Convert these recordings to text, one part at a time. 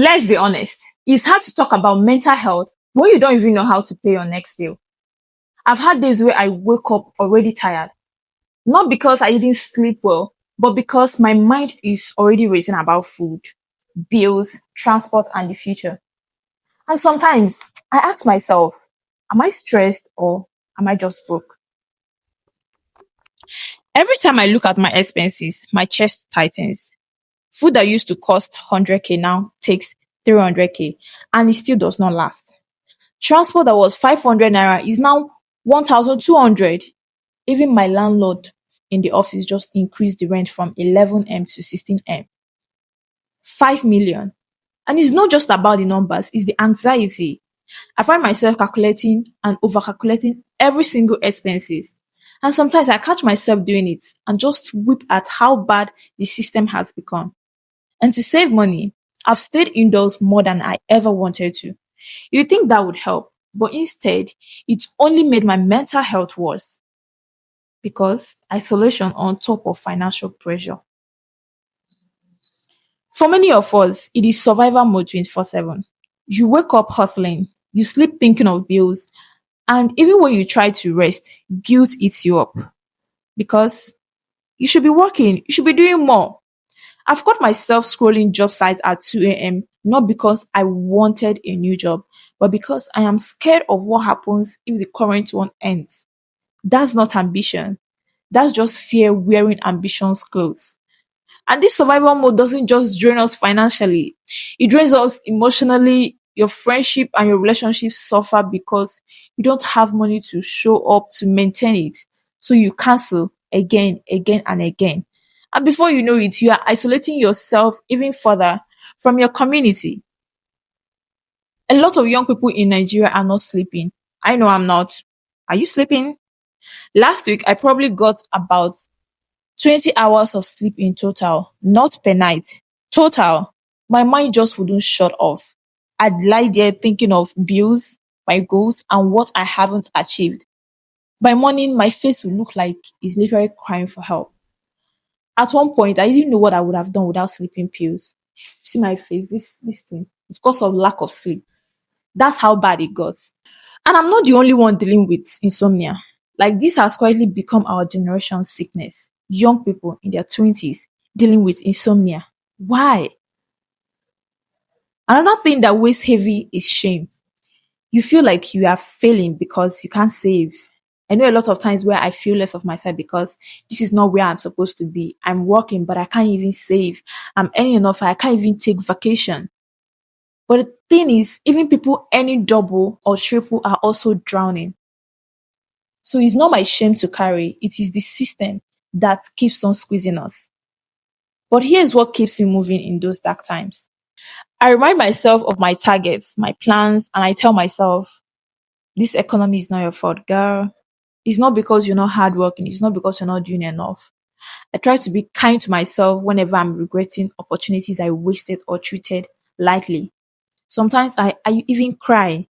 Let's be honest. It's hard to talk about mental health when you don't even know how to pay your next bill. I've had days where I wake up already tired. Not because I didn't sleep well, but because my mind is already racing about food, bills, transport, and the future. And sometimes I ask myself, am I stressed or am I just broke? Every time I look at my expenses, my chest tightens. Food that used to cost 100k now takes 300k and it still does not last. Transport that was 500 naira is now 1,200. Even my landlord in the office just increased the rent from 11M to 16M. 5 million. And it's not just about the numbers, it's the anxiety. I find myself calculating and over calculating every single expenses. And sometimes I catch myself doing it and just weep at how bad the system has become. And to save money, I've stayed indoors more than I ever wanted to. You'd think that would help, but instead, it only made my mental health worse because isolation on top of financial pressure. For many of us, it is survival mode 24/7. You wake up hustling, you sleep thinking of bills, and even when you try to rest, guilt eats you up because you should be working, you should be doing more. I've caught myself scrolling job sites at 2 a.m. not because I wanted a new job, but because I am scared of what happens if the current one ends. That's not ambition. That's just fear wearing ambition's clothes. And this survival mode doesn't just drain us financially, it drains us emotionally. Your friendship and your relationships suffer because you don't have money to show up to maintain it. So you cancel again, again, and again. And before you know it, you are isolating yourself even further from your community. A lot of young people in Nigeria are not sleeping. I know I'm not. Are you sleeping? Last week, I probably got about 20 hours of sleep in total, not per night. Total. My mind just wouldn't shut off. I'd lie there thinking of bills, my goals, and what I haven't achieved. By morning, my face would look like it's literally crying for help. At one point, I didn't know what I would have done without sleeping pills. You see my face, this thing. It's because of lack of sleep. That's how bad it got. And I'm not the only one dealing with insomnia. Like this has quietly become our generation's sickness. Young people in their 20s dealing with insomnia. Why? Another thing that weighs heavy is shame. You feel like you are failing because you can't save. I know a lot of times where I feel less of myself because this is not where I'm supposed to be. I'm working, but I can't even save. I'm earning enough, I can't even take vacation. But the thing is, even people earning double or triple are also drowning. So it's not my shame to carry, it is the system that keeps on squeezing us. But here's what keeps me moving in those dark times. I remind myself of my targets, my plans, and I tell myself, this economy is not your fault, girl. It's not because you're not hardworking, it's not because you're not doing enough. I try to be kind to myself whenever I'm regretting opportunities I wasted or treated lightly. Sometimes I even cry,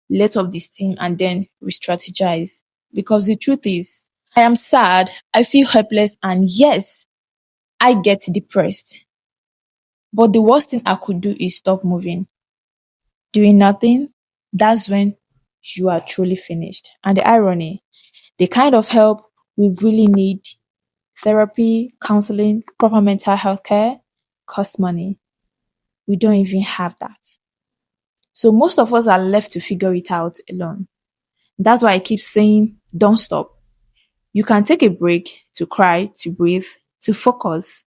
let off this thing, and then re strategize. Because the truth is, I am sad, I feel helpless, and yes, I get depressed. But the worst thing I could do is stop moving. Doing nothing, that's when you are truly finished. And the irony, the kind of help we really need, therapy, counseling, proper mental health care, cost money. We don't even have that. So most of us are left to figure it out alone. That's why I keep saying, don't stop. You can take a break to cry, to breathe, to focus,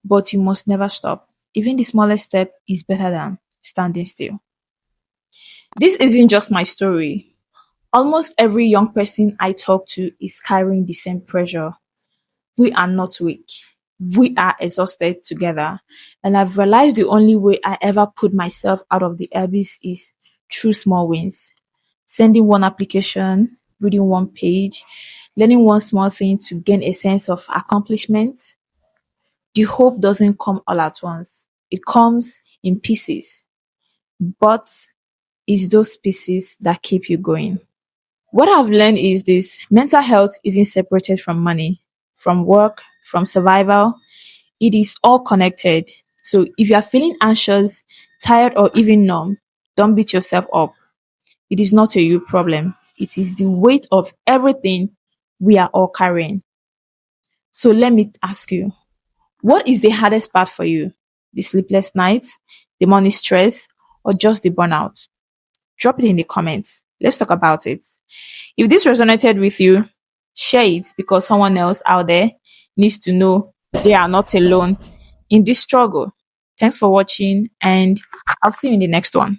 but you must never stop. Even the smallest step is better than standing still. This isn't just my story. Almost every young person I talk to is carrying the same pressure. We are not weak. We are exhausted together. And I've realized the only way I ever put myself out of the abyss is through small wins. Sending one application, reading one page, learning one small thing to gain a sense of accomplishment. The hope doesn't come all at once. It comes in pieces. But it's those pieces that keep you going. What I've learned is this: mental health isn't separated from money, from work, from survival. It is all connected. So if you are feeling anxious, tired, or even numb, don't beat yourself up. It is not a you problem. It is the weight of everything we are all carrying. So let me ask you, what is the hardest part for you? The sleepless nights, the money stress, or just the burnout? Drop it in the comments. Let's talk about it. If this resonated with you, share it because someone else out there needs to know they are not alone in this struggle. Thanks for watching, and I'll see you in the next one.